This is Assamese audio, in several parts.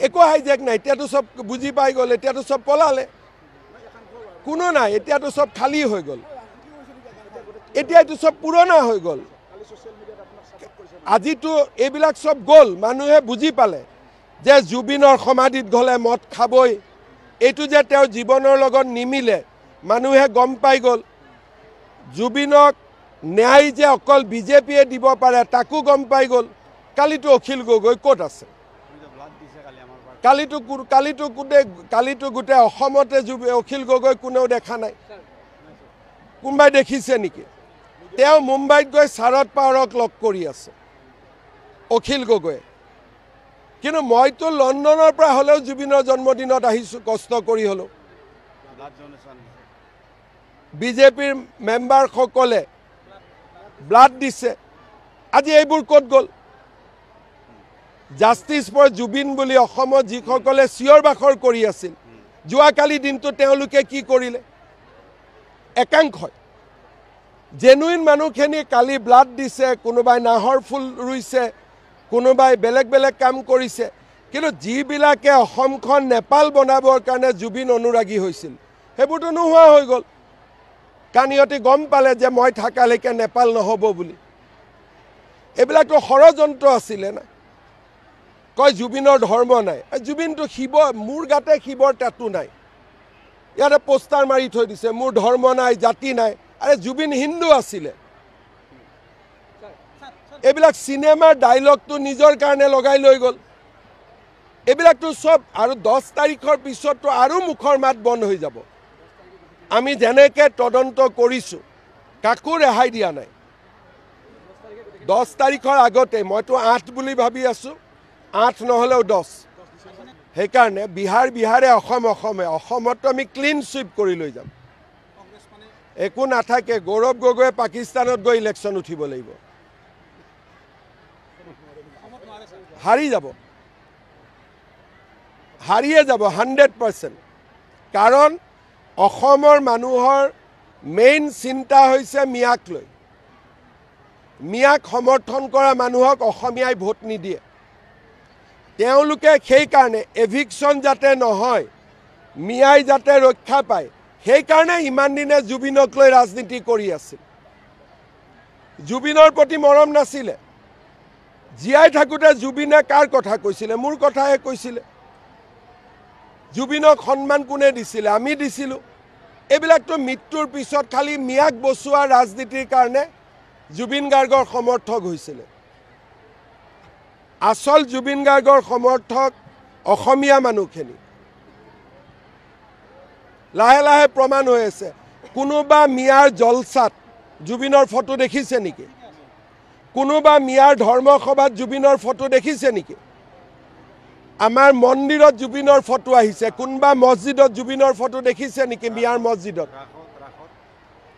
একো হাইজেক নাই, এতিয়াতো সব বুজি পাই গ'ল, এতিয়াতো সব পলালে, কোনো নাই, এতিয়াতো সব খালী হৈ গ'ল, এতিয়াতো সব পুৰণা হৈ গ'ল। আজিতো এইবিলাক সব গ'ল, মানুহে বুজি পালে যে জুবিনৰ সমাধিত গ'লে মদ খাবই, এইটো যে তেওঁৰ জীৱনৰ লগত নিমিলে মানুহে গম পাই গ'ল। জুবিনক ন্যায় যে অকল বিজেপিয়ে দিব পাৰে তাকো গম পাই গ'ল। কালিতো অখিল গগৈ ক'ত আছে? কালিতো গোটেই অসমতে অখিল গগৈ কোনেও দেখা নাই। কোনোবাই দেখিছে নেকি? তেওঁ মুম্বাইত গৈ শাৰদ পাৱাৰক লগ কৰি আছে অখিল গগৈয়ে। কিন্তু মইতো লণ্ডনৰ পৰা হ'লেও জুবিনৰ জন্মদিনত আহিছোঁ, কষ্ট কৰি হ'লেও। বিজেপিৰ মেম্বাৰসকলে ব্লাড দিছে, আজি এইবোৰ ক'ত গ'ল? জাষ্টিছ ফৰ জুবিন বুলি অসমত যিসকলে চিঞৰ বাখৰ কৰি আছিল, যোৱাকালি দিনটো তেওঁলোকে কি কৰিলে? একাংশই জেনুইন মানুহখিনি কালি ব্লাড দিছে, কোনোবাই নাহৰ ফুল ৰুইছে, কোনোবাই বেলেগ বেলেগ কাম কৰিছে। কিন্তু যিবিলাকে অসমখন নেপাল বনাবৰ কাৰণে জুবিন অনুৰাগী হৈছিল সেইবোৰতো নোহোৱা হৈ গ'ল, কাৰণ ইহঁতে গম পালে যে মই থাকালৈকে নেপাল নহ'ব বুলি। এইবিলাকতো ষড়যন্ত্ৰ আছিলে না। কয় জুবিনৰ ধৰ্ম নাই, জুবিনটো শিৱ, মোৰ গাতে শিৱৰ টেটু নাই, ইয়াতে পোষ্টাৰ মাৰি থৈ দিছে মোৰ ধৰ্ম নাই, জাতি নাই। আৰে জুবিন হিন্দু আছিলে। এইবিলাক চিনেমাৰ ডাইলগটো নিজৰ কাৰণে লগাই লৈ গ'ল। এইবিলাকতো সব আৰু 10 তাৰিখৰ পিছততো আৰু মুখৰ মাত বন্ধ হৈ যাব। আমি যেনেকৈ তদন্ত কৰিছোঁ কাকো ৰেহাই দিয়া নাই। 10 তাৰিখৰ আগতে মইতো 8 বুলি ভাবি আছোঁ, 8 নহ'লেও 10। সেইকাৰণে বিহাৰে অসমে, অসমততো আমি ক্লিন চুইপ কৰি লৈ যাম, একো নাথাকে। গৌৰৱ গগৈয়ে পাকিস্তানত গৈ ইলেকশ্যন উঠিব লাগিব, হাৰি যাব, হাৰিয়ে যাব 100%। কাৰণ অসমৰ মানুহৰ মেইন চিন্তা হৈছে মিয়াক লৈ। মিয়াক সমৰ্থন কৰা মানুহক অসমীয়াই ভোট নিদিয়ে। তেওঁলোকে সেইকাৰণে এভিকশ্যন যাতে নহয়, মিয়াই যাতে ৰক্ষা পায়, সেইকাৰণে ইমান দিনে জুবিনক লৈ ৰাজনীতি কৰি আছিল। জুবিনৰ প্ৰতি মৰম নাছিলে। জীয়াই থাকোঁতে জুবিনে কাৰ কথা কৈছিলে? মোৰ কথাহে কৈছিলে। জুবিনক সন্মান কোনে দিছিলে? আমি দিছিলোঁ। এইবিলাকতো মৃত্যুৰ পিছত খালি মিয়াক বচোৱা ৰাজনীতিৰ কাৰণে জুবিন গাৰ্গৰ সমৰ্থক হৈছিলে। আচল জুবিন গাৰ্গৰ সমৰ্থক অসমীয়া মানুহখিনি। লাহে লাহে প্ৰমাণ হৈ আছে। কোনোবা মিয়াৰ জলচাত জুবিনৰ ফটো দেখিছে নেকি? কোনোবা মিয়াৰ ধৰ্মসভাত জুবিনৰ ফটো দেখিছে নেকি? আমাৰ মন্দিৰত জুবিনৰ ফটো আহিছে, কোনোবা মছজিদত জুবিনৰ ফটো দেখিছে নেকি? মিয়াৰ মছজিদত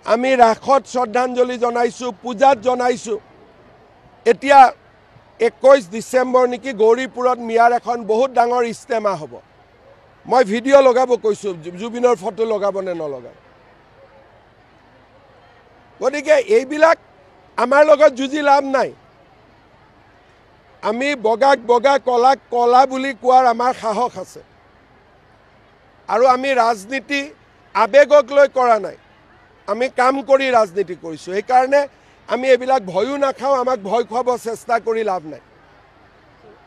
আমি ৰাসত শ্ৰদ্ধাঞ্জলি জনাইছোঁ, পূজাত জনাইছোঁ। এতিয়া 21 ডিচেম্বৰ নেকি গৌৰীপুৰত মিয়াৰ এখন বহুত ডাঙৰ ইজতেমা হ'ব। মই ভিডিঅ' লগাব কৈছোঁ, জুবিনৰ ফটো লগাব নে নলগাব। গতিকে এইবিলাক আমাৰ লগত যুঁজি লাভ নাই। আমি বগাক বগা, কলাক কলা বুলি কোৱাৰ আমাৰ সাহস আছে। আৰু আমি ৰাজনীতি আৱেগক লৈ কৰা নাই, আমি কাম কৰি ৰাজনীতি কৰিছোঁ। সেইকাৰণে আমি এইবিলাক ভয়ো নাখাওঁ, আমাক ভয় খুৱাব চেষ্টা কৰি লাভ নাই।